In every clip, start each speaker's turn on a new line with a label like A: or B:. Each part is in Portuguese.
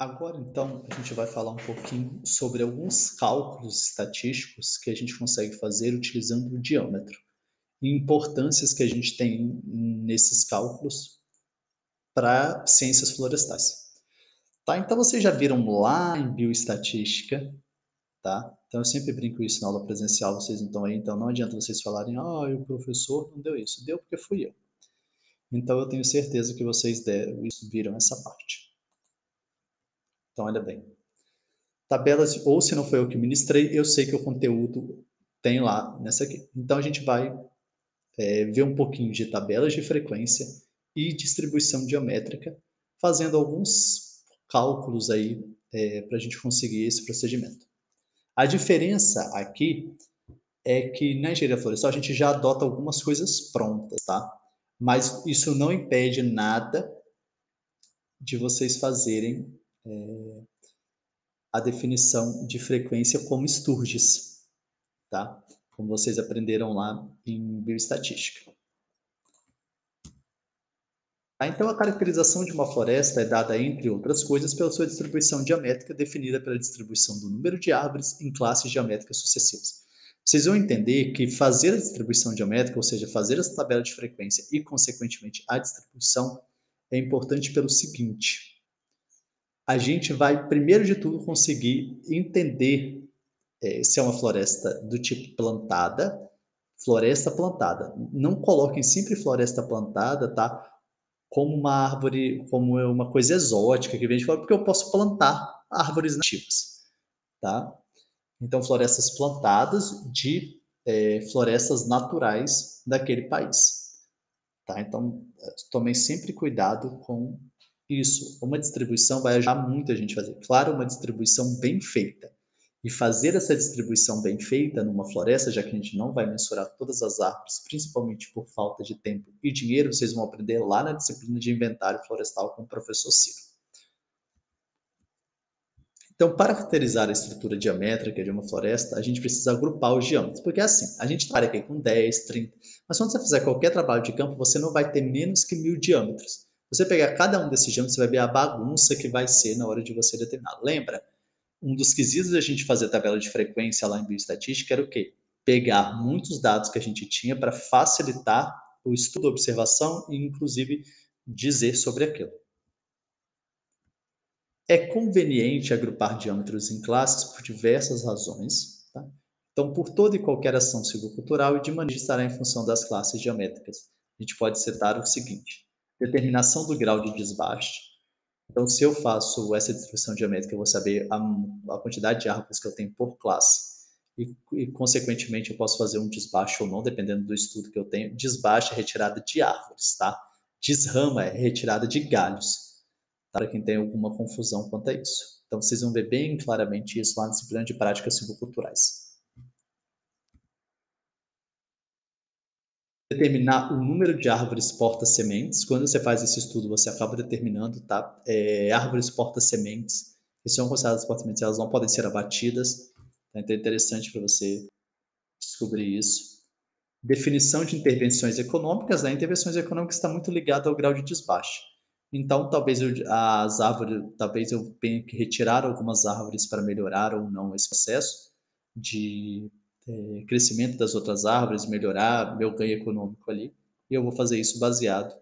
A: Agora, então, a gente vai falar um pouquinho sobre alguns cálculos estatísticos que a gente consegue fazer utilizando o diâmetro e importâncias que a gente tem nesses cálculos para ciências florestais. Tá? Então, vocês já viram lá em bioestatística, tá? Então, eu sempre brinco isso na aula presencial, vocês não estão aí, então não adianta vocês falarem, o professor não deu isso. Deu porque fui eu. Então, eu tenho certeza que vocês viram essa parte. Então, olha bem. Tabelas, ou se não foi eu que ministrei, eu sei que o conteúdo tem lá nessa aqui. Então, a gente vai ver um pouquinho de tabelas de frequência e distribuição geométrica, fazendo alguns cálculos aí para a gente conseguir esse procedimento. A diferença aqui é que na engenharia florestal a gente já adota algumas coisas prontas, tá? Mas isso não impede nada de vocês fazerem a definição de frequência como Sturges, tá? Como vocês aprenderam lá em bioestatística. Então, a caracterização de uma floresta é dada, entre outras coisas, pela sua distribuição geométrica, definida pela distribuição do número de árvores em classes geométricas sucessivas. Vocês vão entender que fazer a distribuição geométrica, ou seja, fazer essa tabela de frequência e, consequentemente, a distribuição, é importante pelo seguinte: a gente vai, primeiro de tudo, conseguir entender se é uma floresta do tipo plantada, floresta plantada. Não coloquem sempre floresta plantada, tá? Como uma árvore, como uma coisa exótica que vem de fora, porque eu posso plantar árvores nativas, tá? Então, florestas plantadas de florestas naturais daquele país, tá? Então, tomem sempre cuidado com isso. Uma distribuição vai ajudar muito a gente a fazer. Claro, uma distribuição bem feita. E fazer essa distribuição bem feita numa floresta, já que a gente não vai mensurar todas as árvores, principalmente por falta de tempo e dinheiro, vocês vão aprender lá na disciplina de inventário florestal com o professor Ciro. Então, para caracterizar a estrutura diamétrica de uma floresta, a gente precisa agrupar os diâmetros, porque é assim, a gente trabalha aqui com 10, 30, mas quando você fizer qualquer trabalho de campo, você não vai ter menos que 1000 diâmetros. Você pegar cada um desses diâmetros, você vai ver a bagunça que vai ser na hora de você determinar. Lembra? Um dos quesitos da gente fazer tabela de frequência lá em bioestatística era o quê? Pegar muitos dados que a gente tinha para facilitar o estudo, a observação e, inclusive, dizer sobre aquilo. É conveniente agrupar diâmetros em classes por diversas razões. Tá? Então, por toda e qualquer ação silvicultural e de manejo estará em função das classes geométricas. A gente pode citar o seguinte: determinação do grau de desbaste. Então, se eu faço essa distribuição geométrica, eu vou saber a quantidade de árvores que eu tenho por classe. Consequentemente, eu posso fazer um desbaste ou não, dependendo do estudo que eu tenho. Desbaste é retirada de árvores, tá? Desrama é retirada de galhos, para quem tem alguma confusão quanto a isso. Então, vocês vão ver bem claramente isso lá na disciplina de práticas silviculturais. Determinar o número de árvores porta-sementes. Quando você faz esse estudo, você acaba determinando, tá? Árvores porta-sementes, que são consideradas porta-sementes, elas não podem ser abatidas. Tá? Então, é interessante para você descobrir isso. Definição de intervenções econômicas. Né? Intervenções econômicas está muito ligada ao grau de desbaste. Então, talvez eu tenha que retirar algumas árvores para melhorar ou não esse processo de crescimento das outras árvores, melhorar meu ganho econômico ali. E eu vou fazer isso baseado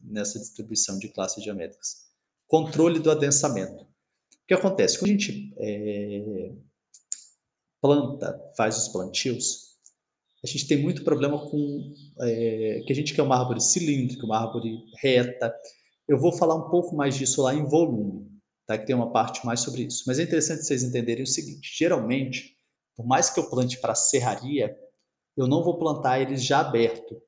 A: nessa distribuição de classes geométricas. Controle do adensamento. O que acontece? Quando a gente faz os plantios, a gente tem muito problema com que a gente quer uma árvore cilíndrica, uma árvore reta. Eu vou falar um pouco mais disso lá em volume, tá? Que tem uma parte mais sobre isso. Mas é interessante vocês entenderem o seguinte: geralmente, por mais que eu plante para serraria, eu não vou plantar eles já aberto,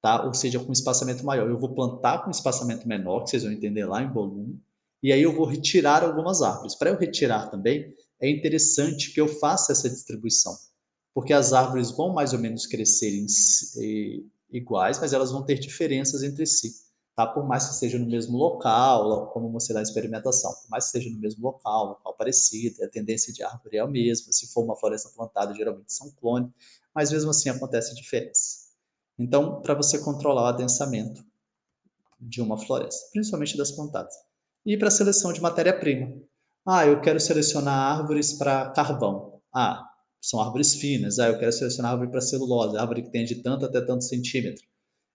A: tá? Ou seja, com espaçamento maior. Eu vou plantar com espaçamento menor, que vocês vão entender lá em volume, e aí eu vou retirar algumas árvores. Para eu retirar também, é interessante que eu faça essa distribuição, porque as árvores vão mais ou menos crescer iguais, mas elas vão ter diferenças entre si. Tá? Por mais que esteja no mesmo local, como mostrar a experimentação, por mais que esteja no mesmo local parecido, a tendência de árvore é a mesma. Se for uma floresta plantada, geralmente são clones, mas mesmo assim acontece diferença. Então, para você controlar o adensamento de uma floresta, principalmente das plantadas. E para a seleção de matéria-prima. Ah, eu quero selecionar árvores para carvão. Ah, são árvores finas. Ah, eu quero selecionar árvore para celulose, árvore que tem de tanto até tanto centímetro.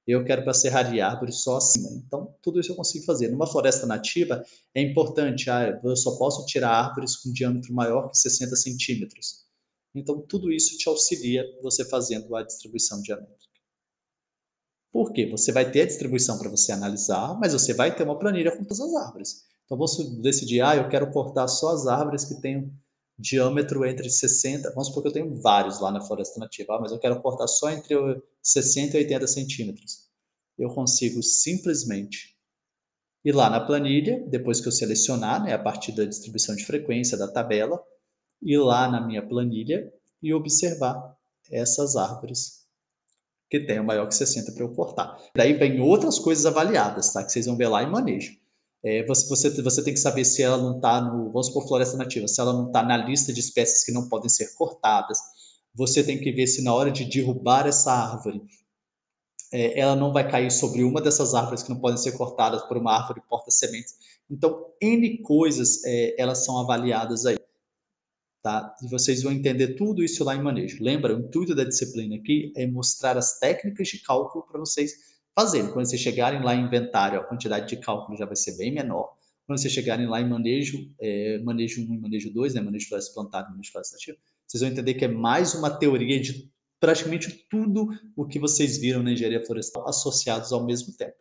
A: Eu quero para serraria, árvore só acima. Então, tudo isso eu consigo fazer. Numa floresta nativa, é importante, eu só posso tirar árvores com diâmetro maior que 60 centímetros. Então, tudo isso te auxilia você fazendo a distribuição diamétrica. Por quê? Você vai ter a distribuição para você analisar, mas você vai ter uma planilha com todas as árvores. Então, vamos decidir, eu quero cortar só as árvores que tenham diâmetro entre 60, vamos supor que eu tenho vários lá na floresta nativa, mas eu quero cortar só entre 60 e 80 centímetros. Eu consigo simplesmente ir lá na planilha, depois que eu selecionar, né, a partir da distribuição de frequência da tabela, ir lá na minha planilha e observar essas árvores que tenham maior que 60 para eu cortar. Daí vem outras coisas avaliadas, tá? Que vocês vão ver lá em manejo. Você tem que saber se ela não está no, vamos supor, floresta nativa, se ela não está na lista de espécies que não podem ser cortadas. Você tem que ver se na hora de derrubar essa árvore, ela não vai cair sobre uma dessas árvores que não podem ser cortadas por uma árvore porta-sementes. Então, N coisas, elas são avaliadas aí. Tá? E vocês vão entender tudo isso lá em manejo. Lembra, o intuito da disciplina aqui é mostrar as técnicas de cálculo para vocês fazerem. Quando vocês chegarem lá em inventário, a quantidade de cálculo já vai ser bem menor. Quando vocês chegarem lá em manejo, manejo 1 e manejo 2, né, manejo floresta plantada e manejo floresta nativa, vocês vão entender que é mais uma teoria de praticamente tudo o que vocês viram na engenharia florestal associados ao mesmo tempo.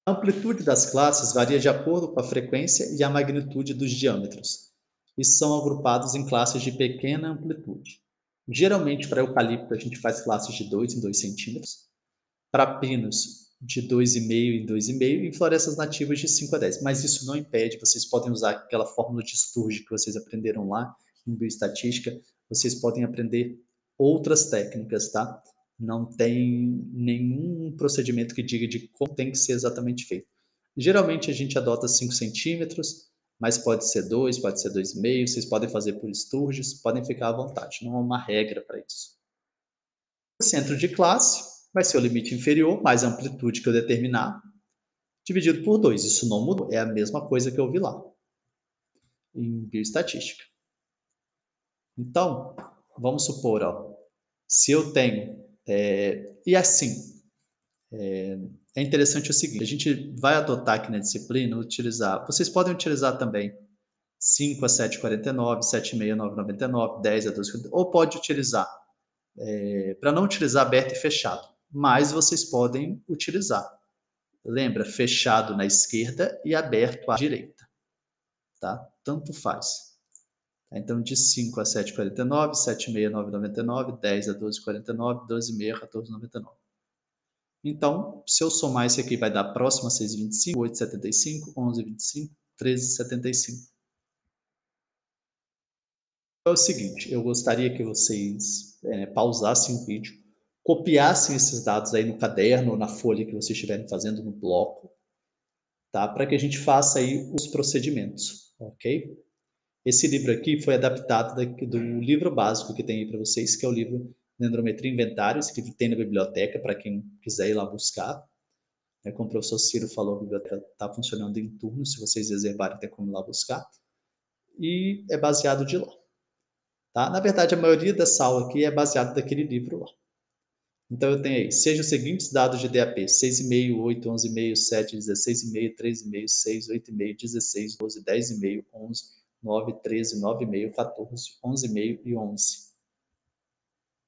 A: A amplitude das classes varia de acordo com a frequência e a magnitude dos diâmetros, e são agrupados em classes de pequena amplitude. Geralmente, para eucalipto, a gente faz classes de 2 em 2 centímetros, para pinos, de 2,5 em 2,5 e florestas nativas de 5 a 10. Mas isso não impede, vocês podem usar aquela fórmula de Sturge que vocês aprenderam lá em bioestatística, vocês podem aprender outras técnicas, tá? Não tem nenhum procedimento que diga de como tem que ser exatamente feito. Geralmente a gente adota 5 centímetros, mas pode ser 2, pode ser 2,5, vocês podem fazer por Sturges, podem ficar à vontade, não há uma regra para isso. O centro de classe vai ser o limite inferior, mais a amplitude que eu determinar, dividido por 2. Isso não mudou, é a mesma coisa que eu vi lá, em bioestatística. Então, vamos supor, se eu tenho, e assim, é interessante o seguinte, a gente vai adotar aqui na disciplina, utilizar, vocês podem utilizar também 5 a 7,49, 7,5 a 9,99, 10 a 12, ou pode utilizar, para não utilizar aberto e fechado, mas vocês podem utilizar. Lembra, fechado na esquerda e aberto à direita, tá? Tanto faz. Então, de 5 a 7,49, 7,6 a 9,99, 10 a 12,49, 12,6 a 14,99. Então, se eu somar isso aqui, vai dar próximo a 6,25, 8,75, 11,25, 13,75. É o seguinte, eu gostaria que vocês pausassem o vídeo, copiassem esses dados aí no caderno ou na folha que vocês estiverem fazendo no bloco, tá? Para que a gente faça aí os procedimentos, ok? Esse livro aqui foi adaptado do livro básico que tem aí para vocês, que é o livro Dendrometria e Inventário. Esse livro tem na biblioteca para quem quiser ir lá buscar. Como o professor Ciro falou, a biblioteca está funcionando em turno, se vocês reservarem, tem como ir lá buscar. E é baseado de lá. Tá? Na verdade, a maioria dessa aula aqui é baseada daquele livro lá. Então, eu tenho aí, seja os seguintes dados de DAP, 6,5, 8, 11,5, 7, 16,5, 13,5, 6, 8,5, 16, 12, 10,5, 11, 9, 13, 9,5, 14, 11,5 e 11.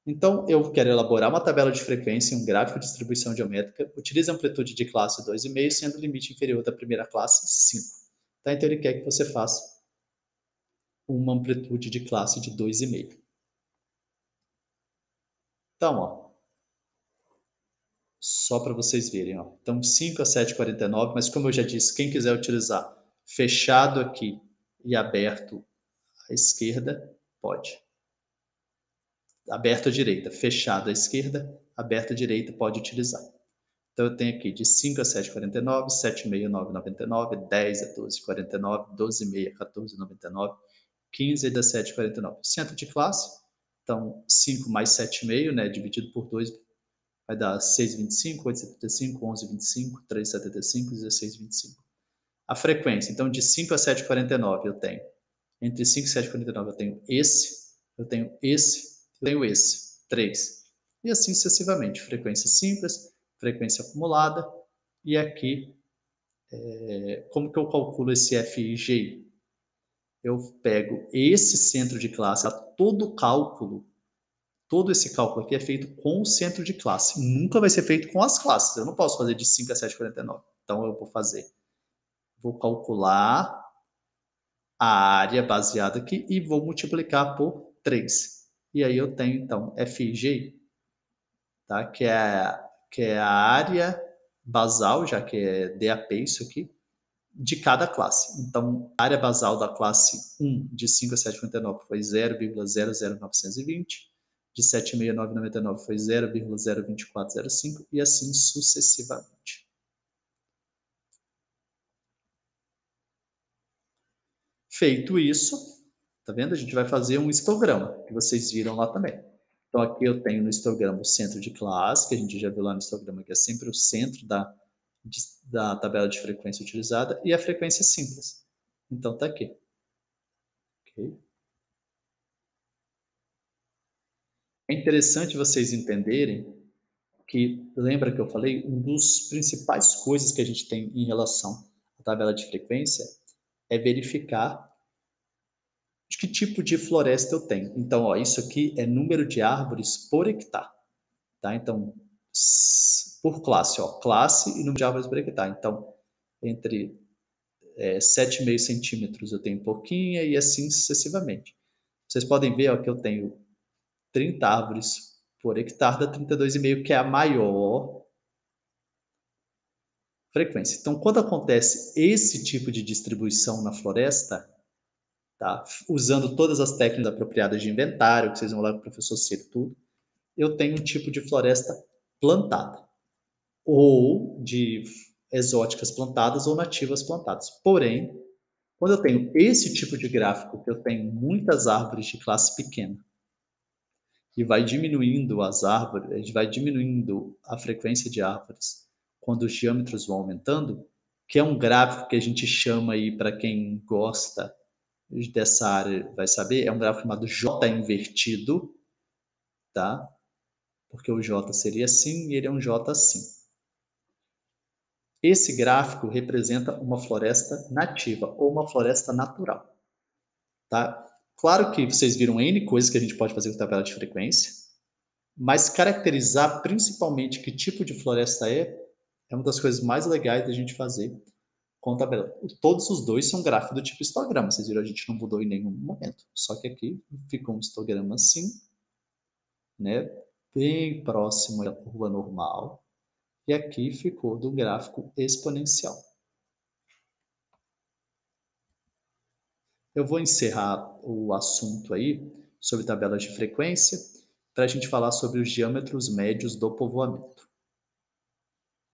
A: Então, eu quero elaborar uma tabela de frequência e um gráfico de distribuição geométrica. Utilize a amplitude de classe 2,5, sendo o limite inferior da primeira classe 5. Tá? Então, ele quer que você faça uma amplitude de classe de 2,5. Então, só para vocês verem. Então, 5 a 7,49, mas como eu já disse, quem quiser utilizar fechado aqui e aberto à esquerda, pode. Aberto à direita, fechado à esquerda, aberto à direita, pode utilizar. Então, eu tenho aqui de 5 a 7,49, 7,5 a 9,99, 10 a 12,49, 12,5 a 14,99, 15 a 17,49. Centro de classe, então 5 mais 7,5, né, dividido por 2, vai dar 6,25, 8,75, 11,25, 3,75, 16,25. A frequência, então de 5 a 7,49 eu tenho. Entre 5 e 7,49 eu tenho esse, eu tenho esse, eu tenho esse, 3. E assim sucessivamente, frequência simples, frequência acumulada, e aqui, como que eu calculo esse FIGI? Eu pego esse centro de classe, todo esse cálculo aqui é feito com o centro de classe, nunca vai ser feito com as classes, eu não posso fazer de 5 a 7,49. Então eu vou calcular a área baseada aqui e vou multiplicar por 3. E aí eu tenho, então, FIG, tá? que é a área basal, já que é DAP isso aqui, de cada classe. Então, a área basal da classe 1, de 5 a 7,99, foi 0,00920, de 7,6999 foi 0,02405 e assim sucessivamente. Feito isso, tá vendo? A gente vai fazer um histograma, que vocês viram lá também. Então, aqui eu tenho no histograma o centro de classe, que a gente já viu lá no histograma, que é sempre o centro da tabela de frequência utilizada, e a frequência simples. Então, tá aqui. Okay? É interessante vocês entenderem que, lembra que eu falei, uma das principais coisas que a gente tem em relação à tabela de frequência é verificar de que tipo de floresta eu tenho. Então, ó, isso aqui é número de árvores por hectare, tá? Então, por classe, ó, classe e número de árvores por hectare. Então, entre 7,5 centímetros eu tenho pouquinha e assim sucessivamente. Vocês podem ver ó, que eu tenho 30 árvores por hectare da 32,5, que é a maior frequência. Então, quando acontece esse tipo de distribuição na floresta, tá? Usando todas as técnicas apropriadas de inventário, que vocês vão lá com o professor Ciro, tudo, eu tenho um tipo de floresta plantada, ou de exóticas plantadas ou nativas plantadas. Porém, quando eu tenho esse tipo de gráfico, que eu tenho muitas árvores de classe pequena, e vai diminuindo as árvores, a gente vai diminuindo a frequência de árvores quando os diâmetros vão aumentando, que é um gráfico que a gente chama aí, para quem gosta dessa área vai saber, é um gráfico chamado J invertido, tá? Porque o J seria assim e ele é um J assim. Esse gráfico representa uma floresta nativa ou uma floresta natural, tá? Claro que vocês viram N coisas que a gente pode fazer com tabela de frequência, mas caracterizar principalmente que tipo de floresta é uma das coisas mais legais da gente fazer com tabela. Todos os dois são gráficos do tipo histograma, vocês viram, a gente não mudou em nenhum momento. Só que aqui ficou um histograma assim, né, bem próximo da curva normal, e aqui ficou do gráfico exponencial. Eu vou encerrar o assunto aí sobre tabelas de frequência para a gente falar sobre os diâmetros médios do povoamento.